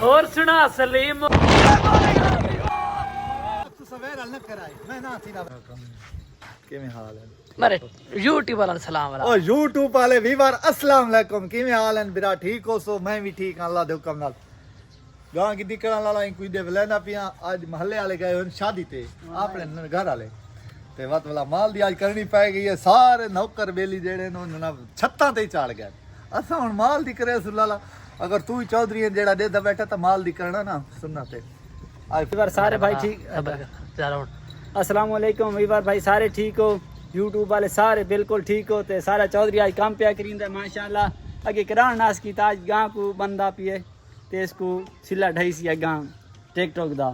और सुना सलीम किवें हाल है मेरे यूट्यूब वाला सलाम वाला ओ यूट्यूब वाले व्यूअर अस्सलाम वालेकुम किवें हाल हैं बिरा ठीक हो सो मैं भी ठीक हां अल्लाह दे हुक्म नाल गां की दिकड़ा लाला कोई दे वलेना पिया आज महल्ले वाले गए हुन शादी ते अपने घर वाले ते वत वाला माल दी आज करनी पै गई है सारे नौकर बेली जेड़े नो ना छत्तां ते चढ़ गए असा हुन माल दी करे सुलाला अगर तू ही चौधरी है जेड़ा देदा बैठा ता माल दी करना ना सुनना ते आज वीवर सारे भाई ठीक अस्सलाम वालेकुम वीवर भाई सारे ठीक हो यूट्यूब वाले सारे बिल्कुल ठीक हो ते सारा चौधरी आज काम पे करिंदा माशाल्लाह अगे करान नास की ताज गांव को बंदा पिए ते इसको सिला ढाई सी गांव टिकटॉक दा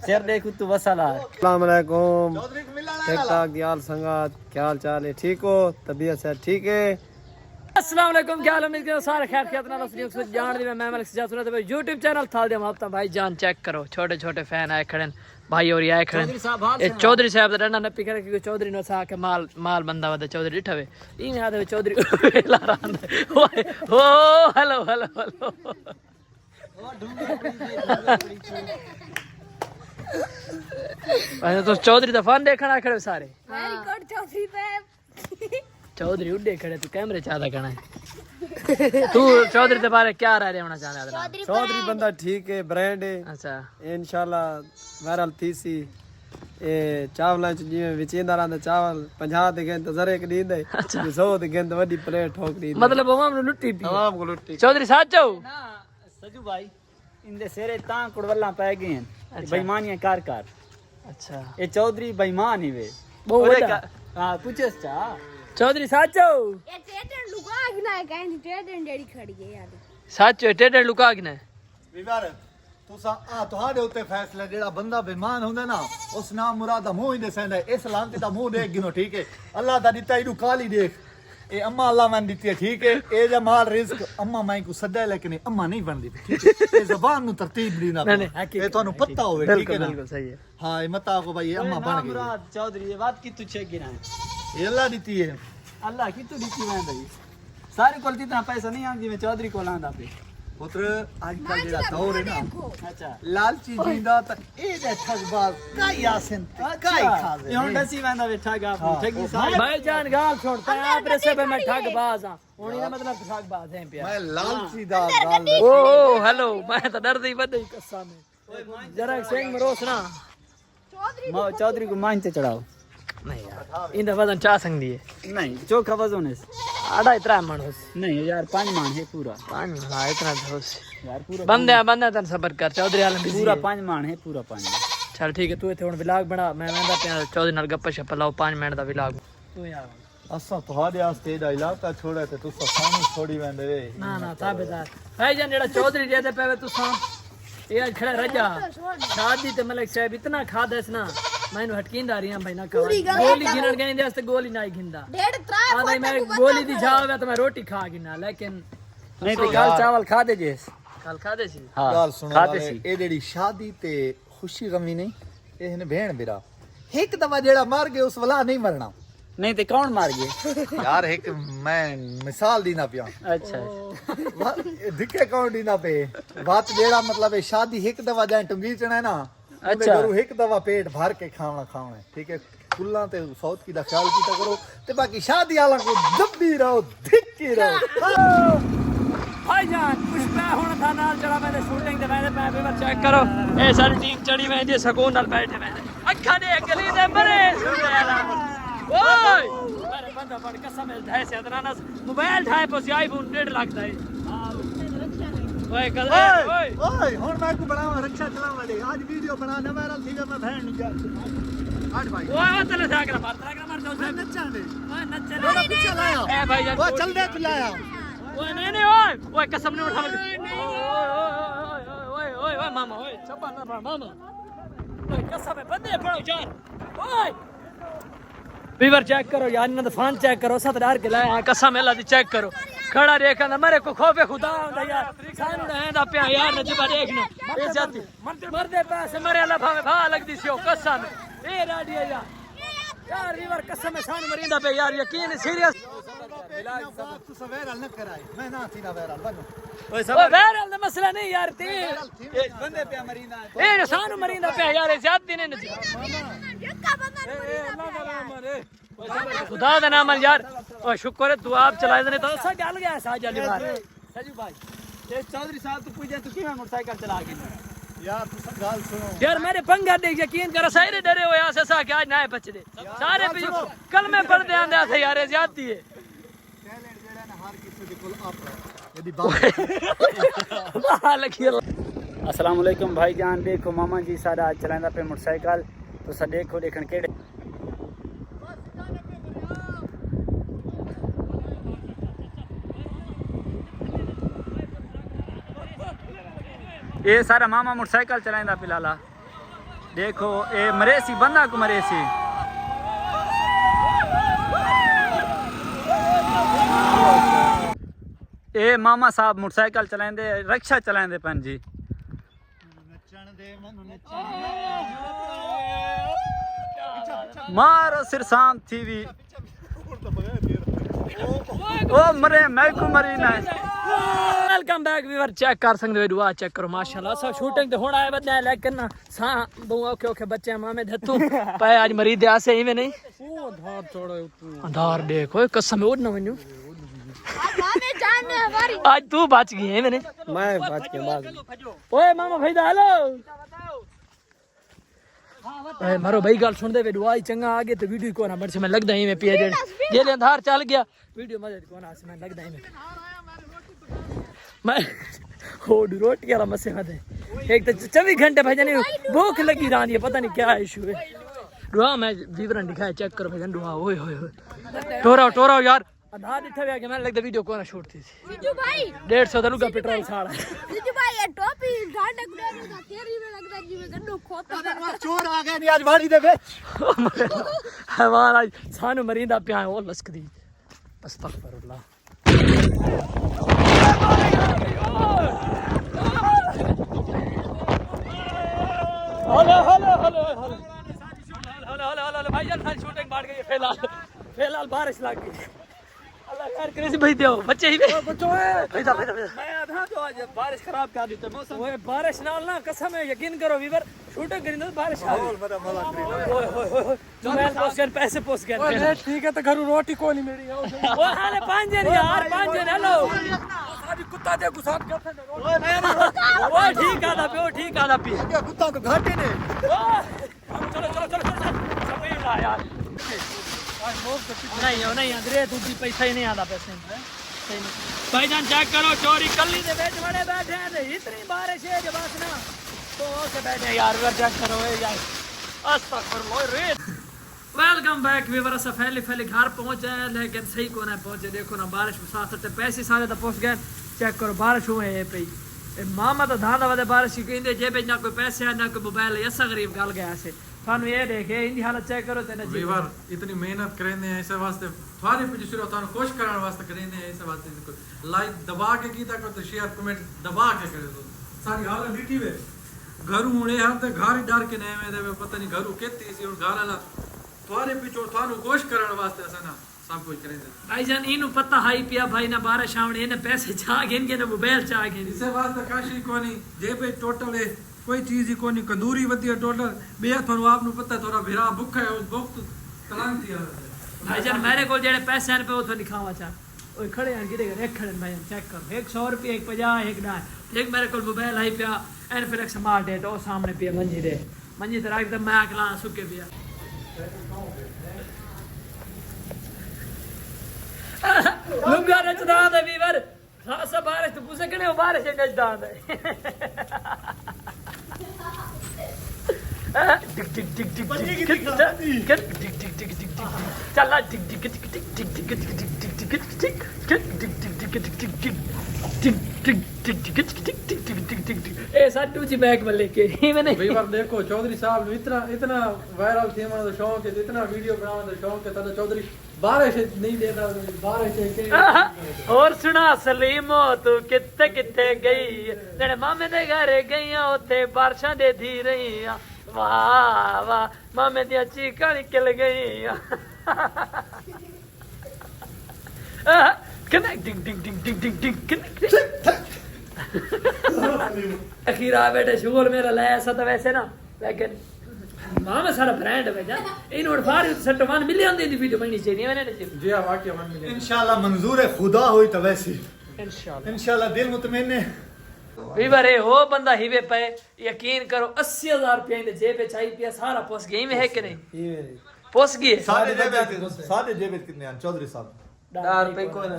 शेर देखो तू वसला अस्सलाम वालेकुम चौधरी को मिलना ठीक ठाक दियाल संगात क्या हाल चाल है ठीक हो तबीयत से ठीक है अस्सलाम वालेकुम क्या हाल है सारे खैर खैर नाल असलियत से जान दी मैं मलिक सजा सुना ते YouTube चैनल थाल दे आपता भाई जान चेक करो छोटे छोटे फैन आए खड़े भाई और आए खड़े ए चौधरी साहब दा डंडा नपी करे कि चौधरी नो सा के माल बंदा वदा चौधरी ठवे ई में आदे चौधरी लारान ओए ओ हेलो हेलो हेलो भाई तो चौधरी दा फन देखना खड़े सारे वेरी गुड चौधरी पे चौधरी उड़े खड़े तू कैमरे चाहता करना है तू चौधरी के बारे क्या राय होना चाहता है चौधरी बंदा ठीक है ब्रांड है अच्छा इंशाल्लाह वायरल थीसी ए चावल च जिवें विचेंदा रहंदा चावल 50 ते गेंद जरे के दींदे 100 ते गेंद वडी प्लेट ठोक दी मतलब अवाम ने लुट्टी पी तमाम को लुट्टी चौधरी साचो ना सजू भाई इंदे सेरे तां कुड़वल्ला पै गए हैं बेईमानियां कार अच्छा ये चौधरी बेईमान ही वे बहुत बड़ा हां पूछस चा चौधरी साचो ये टेटन लुका गिना है कहीं टेटन डेडी खड़ी है यार साचो टेढ़ लुका के ने विवार तुसा आ तुहाडे उत्ते फैसला जेड़ा बंदा बेईमान हुंदा ना उस नाम मुराद मुंह ही दसेंदा इस लांती दा मुंह देख गिनो ठीक है अल्लाह दा दिता इदू काली देख ए अम्मा अल्लाह मैंने दिती है ठीक है ए जा माल रिस्क अम्मा मैं को सदा लेकिन अम्मा नहीं बनदी ठीक है ए जबान नु तरतीब दी ना ए थानू पता होवे ठीक है ना बिल्कुल सही है हां ए मता को भाई अम्मा बन गई मुराद चौधरी ये बात की तू छे गिना है ये अल्लाह दिती है अल्लाह की तू दी मैं भाई सारे कोल इतना पैसा नहीं आंदी में चौधरी को लांदा पे पुत्र आजकल जेड़ा दौर है ना अच्छा लालची जिंदा त ए दे ठगबाज काई आसन काई खावे ये हुन दसी वंदा बैठा गा ठगी सारे भाईजान गाल छोड़ता है आप रे पे मैं ठगबाज हां ओनी ना मतलब ठगबाज है पिया मैं लालची दा गाल ओ हेलो मैं तो डर दी बदई कसम में जरा सिंह मरोस ना चौधरी को मान से चढ़ाओ नहीं यार इंदा वजन चा संग दिए नहीं चोखा वजन है आड़ा इतना मनोस नहीं यार 5 मान है पूरा पानी हां इतना दोस यार पूरा बंदे तन सबर कर चौधरी आलम बिजी पूरा 5 मान है पूरा 5 चल ठीक है तू इथे हुन व्लॉग बना मैं वेंदा पे चौधरी नाल गप्पा शप्पा लाओ 5 मिनट दा व्लॉग तू यार असा तुहाडे वास्ते दा इलाका छोड़े ते तुसा सानू छोड़ी वेंदे वे ना ना ताबेदार भाईजान जेड़ा चौधरी दे दे पेवे तुसा ये आज खड़ा रजा शादी ते मलिक साहब इतना खादस ना मैनू हटकींदा रही भाई ना गोली गिनन गए दे गोली ना गिनदा डेढ़ त्रा आदे मैं गोली दी जावे तो मैं रोटी खा गिना लेकिन नहीं तो कल चावल खा दे जेस कल खा दे सी हां गाल सुनो खाते वाले सी ए जेड़ी शादी ते खुशी गमी नहीं ए ने भेण बिरा एक दफा जेड़ा मार गए उस वाला नहीं मरना नहीं तो कौन मार गए यार एक मैं मिसाल दी ना पिया अच्छा दिखे कौन दी ना पे बात जेड़ा मतलब है शादी एक दफा जाए टंगी चना है ना अच्छा करो एक दफा पेट भर के खाना है ठीक है कुल्ला ते सौत की दा ख्याल कीता करो ते बाकी शादी वाला को दब्बी रहो धिक्की रहो भाईजान पुष्पा हुन था नाल चढ़ा मैंने शूटिंग दे मैंने मैं पेपर चेक करो ए सारी टीम चढ़ी मैं जे सकून नाल बैठे मैंने अखा दे गली दे मरे सुनेला ओए अरे बंदा बड़ कसम है ढाई से अदना मोबाइल ढाई पे आईफोन 1.5 लाख दा ओए कल ओए ओए हुन मैं को बनावा रक्षा चलावा दे आज वीडियो बनाना वायरल थी मैं बहन नहीं जा हट भाई ओए तले सागरा मार दो से नच्चा दे ओए नच्चे थोड़ा पीछे लाया ए भाईजान वो चल दे तू लाया ओए नहीं ओए कसम नहीं उठा ओए मामा ओए चप्पा ना पा मामा ओए कसम है बंदे पड़ो यार ओए वीवर चेक करो यार इन्होंने फान चेक करो 7000 के लाया कसम अल्लाह दी चेक करो खड़ा देखा ना मेरे को खौफे खुदा होंदा यार सानू ना हैंदा पे यार नजीबा देखना ए जाती मरदे पास मरे अल्लाह भावे भा लगदी सी कसम ए राडिया यार वीवर कसम सानू मरिंदा पे यार यकीन सीरियस तू सवेर न कराई मैं ना थी ना वैरल बनो ओए ओए बहरहाल दा मसला नहीं यार ते बंदे पे मरीना ए सानू मरींदा पे यार ज्यादती ने नची जक्का बंदा खुदा दा नाम है यार ओ शुक्र है तू आप चलाए ने तो सा गल गया सा जाली बार सजू भाई ये चौधरी साहब तू पूछे तू किवें मोटरसाइकिल चला के यार तू गाल सुनो यार मेरे पंगा देख यकीन कर सारे डरे हुए ऐसे सा क्या ना बच दे सारे कल में पढ़ दे आंदे थे यार ज्यादती है टैलेंट जेड़ा ना हर किसी दे कोल आपरा यदि लगी अस्सलाम वालेकुम भाईजान। देखो मामा जी सारा चलांदा पे मोटरसाइकिल तो सा देखो देखन केड़े ये सारा मामा मोटरसाइकिल चलांदा फिलहाल देखो ये मरेसी बंदा को मरेसी ये मामा साहब मोटरसाइकिल चलांदे रिक्शा चलांदे पन जी नचण दे मनु नचण मारो सिरसाम थीवी ओ मरे मैं को मरी ना वेलकम बैक व्यूअर चेक कर सकते हो दुआ चेक करो माशाल्लाह सब शूटिंग ते होना है बंदा लेकिन ना सा दो ओके ओके बच्चे मामे धत्तू पे आज मरीद आसे ही में नहीं ओ धार छोड़ो अंधार देखो कसम ओड ना वन्यू मामे जान ने हमारी आज तू बच गई है मैंने मैं बच के भाग ओए मामा भाई दा हेलो ओए मारो भाई गल सुन दे वे दुआ चंगा आगे तो वीडियो को ना बढ़ से मैं लगदा ही में पिया जे ले अंधार चल गया वीडियो मजे को ना से मैं लगदा ही में मैं हो रोटी वाला मसे में एक तो 24 घंटे भाई भूख लगी रही है पता नहीं क्या इशू है दुआ मैं विवरण दिखाया चेक करो भाई दुआ ओए होए टोरा टोरा यार आधा दिखा गया मैं लगता वीडियो को ना शूट थी जीजू भाई 150 दलू का पेट्रोल साड़ा जीजू भाई ये टोपी ढांढक दे का तेरी में लगदा जी में गड्ढो खोता चोर आ गए नहीं आज बाड़ी दे बे हैवान आज सानू मरींदा पिया ओ लस्कदी अस्तगफिरुल्लाह hello hello hello hello hello भाईजान खान शूटिंग बढ़ गई फिलहाल बारिश लग गई अल्लाह खैर करे से भाई दियो बच्चे ही बच्चों भेजा भेजा मैं आधा तो आज बारिश खराब कर दी तो मौसम ओए बारिश ना ना कसम है यकीन करो वीवर शूटिंग करी ना बारिश आ गई बड़ा मजा करी ओए ओए ओए मोबाइल पोस्ट कर पैसे पोस्ट कर ठीक है तो घर रोटी को नहीं मिली ओ हाले 5 जन यार 5 जन हेलो सारी कुत्ता दे गुसात करते ओ ठीक आदा पे ओ ठीक आदा पे कुत्ता तो घाटे ने चलो चलो चलो सब ला यार नहीं अंदर तू भी पैसा ही नहीं आता पैसे भाईजान चेक करो चोरी कल्ली दे बेच बड़े बैठे हैं इतनी बारिश है जब ना तो से बैठे यार चेक करो यार अस्तगफुरुल्लाह रे वेलकम बैक व्यूअर से पहले घर पहुंचे लेकिन सही को ना पहुंचे देखो ना बारिश में साथ साथ पैसे सारे तो पहुंच गए चेक करो बारिश हुए है पे मामा तो धांधा वाले बारिश की कहते जेब ना कोई पैसे है ना कोई मोबाइल ऐसा गरीब गल गया से थानू ये देखे इनकी हालत चेक करो तेरे वीवर इतनी मेहनत करेंगे ऐसे वास्ते थारे पे सिर्फ थानू खुश कराने वास्ते करेंगे ऐसे वास्ते लाइक दबा के कीता को तो शेयर कमेंट दबा के करे तो सारी हालत लिखी वे घर हुणे हम तो घर ही डर के नहीं में देवे पता नहीं घर केती सी और घर वाला थारे पे जो थानू खुश कराने वास्ते ऐसा ना सब कुछ करेंगे भाईजान इनु पता हाई पिया भाई ना बारिश आवणे इने पैसे चागे इनके ना मोबाइल चागे इसे वास्ते काशी कोनी जेबे टोटल है कोई चीज ही कोनी कंदूरी वती है टोटल बे थानू आपनु पता थोड़ा भिरा भूखा है उस वक्त तलांग थी भाईजान मेरे को जेड़े पैसे हैं पे वो तो दिखावा चा ओए खड़े हैं किधर एक खड़े भाईजान चेक करो 100 रुपए एक 50 एक ना एक मेरे को मोबाइल आई पिया एन फिर एक स्मार्ट है तो सामने पिया मंजी दे मंजी तरह एकदम मैं अगला सुके पिया लुंगा रचदा दे वीवर खासा बारिश तो पूछे कने बारिश नचदा दे टिक टिक टिक टिक टिक टिक टिक टिक टिक चला टिक टिक टिक टिक टिक टिक टिक टिक टिक टिक टिक ए साडू जी बैग में लेके मैंने वीवर देखो चौधरी साहब ने इतना वायरल थे मन शौक है इतना वीडियो बनाने का शौक है तो चौधरी बारिश नहीं देता बारिश है और सुना सलीमो तू कित्ते कित्ते गई तेरे मामे दे घर गई ओथे बारिशां दे धी रही वाह वाह मामे दी चीकां निकल गई कनेक्टिंग डिंग डिंग डिंग डिंग डिंग कनेक्टिंग अखीर आ बेटे शुगर मेरा ले ऐसा तो वैसे ना लेकिन मामा सारा ब्रांड है जान इन और फार सेट 1 मिलियन दी वीडियो बननी चाहिए मैंने जी हाँ वाकई 1 मिलियन इंशाल्लाह मंजूर है खुदा हुई तो वैसी इंशाल्लाह इंशाल्लाह दिल मुतमईन है वीवर है हो बंदा हिवे पे यकीन करो 80,000 रुपया इन जेब में चाहिए पिया सारा पोस गई में है कि नहीं पोस गई सारे जेब कितने हैं चौधरी साहब 10 रुपए को ना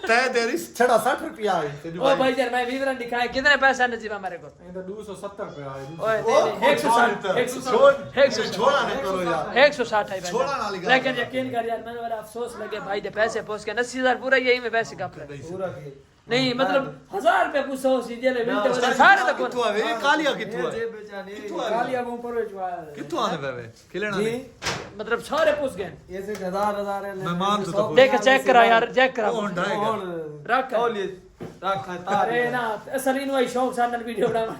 तय देरी छड़ा 60 रुपया है ओ भाई यार मैं विवरण दिखाया कितने पैसा नजीब हमारे को ये तो 270 पे आए ओए नहीं 160 छोड़ा नहीं करो यार 160 है छोड़ा ना लिखा। लेकिन यकीन कर यार मैंने बड़ा अफसोस लगे भाई दे पैसे पोस के 80,000 पूरा यही में पैसे का पूरा के नहीं मतलब 1000 रुपए पूछो सीधे ले मिलते बजे सारे तो कितु है ये कालिया कितु है जेब बेचाने कालिया वो पर चुआया कितु आने पे खिलेना नहीं मतलब सारे पूछ गए ऐसे 1000 है मेहमान तो देख चेक करा यार चेक करा कौन ढाएगा रख तौलिए रखा तार अरे ना असली नु आई शौक सानल वीडियो बना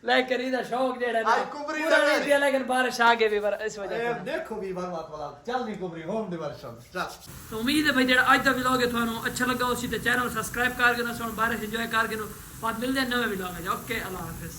लेकिन इधर शौक जेड़ा ना आज कुबरी पूरा लगे। नहीं दिया लेकिन बारिश आ गई भी इस वजह से देखो भी बात वाला चल नहीं कुबरी होम दे वर्षन चल तो उम्मीद है भाई जेड़ा आज दा व्लॉग है थानू अच्छा लगा उसी ते चैनल सब्सक्राइब कर के ना सुन बारिश एंजॉय कर के बाद मिलदे हैं नवे व्लॉग ओके अल्लाह हाफिज